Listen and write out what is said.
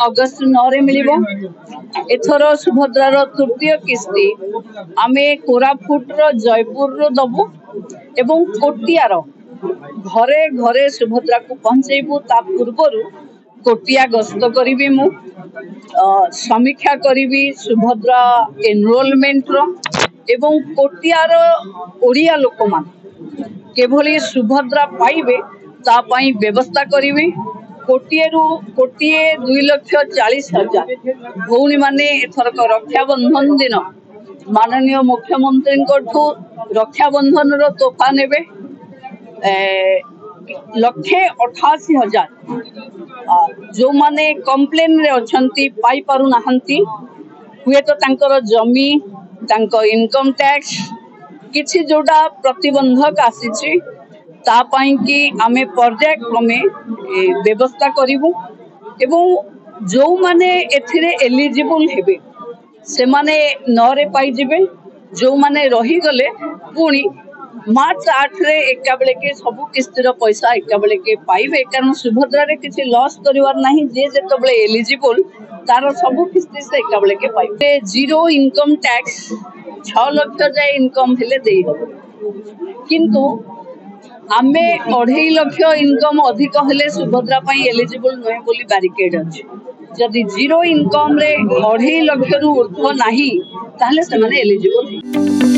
August 9 मिलिबो। एथर सुभद्रार तृतीय किस्ती आमे कोरापुट जयपुर दबु एवं कोटियार घरे घरे सुभद्रा को पहुंचेबू। ता पूर्वर कोटिया गस्त करी मु समीक्षा करी सुभद्रा एनरोलमेंट एवं कोटियार ओडिया लोक मान केभली सुभद्रा पाइबे ता पई व्यवस्था करी। कोटिए 2,40,000 भौणी माने एथरक रक्षाबंधन दिन माननीय मुख्यमंत्री रक्षाबंधन रो तोहफा नेबे 1,88,000 जो माने कंप्लेन रे अछंती पाई पारु नाहंती हुए तो तांकर जमी तांको इनकम टैक्स किछि जोडा प्रतिबंधक आसीछि ता पाई कि आमे पर्यायक्रमे व्यवस्था करिवु एवं जो माने एथिरे एलिजिबल हेबे से माने 9 रे पाई जिबे। जो माने रही गले पुणी मार्च 8 रे एका बेले के सब किस्तीर पैसा एका बेले के पाइबे कारण सुभद्रा रे किछि लॉस करिवार नाही। जे जेतो बेले एलिजिबल तार सब किस्ती से एका बेले के पाइबे। जीरो इनकम टैक्स 6 लाख जाय इनकम हेले देई दो किंतु आमे 2.5 लाख इनकम अधिक हेले सुभद्रा पाई एलिजिबल नहे बोली बैरिकेड अछि। जदि जीरो इनकम रे 2.5 लाख रु ऊर्ध्व नाही ताहले से माने एलिजिबल।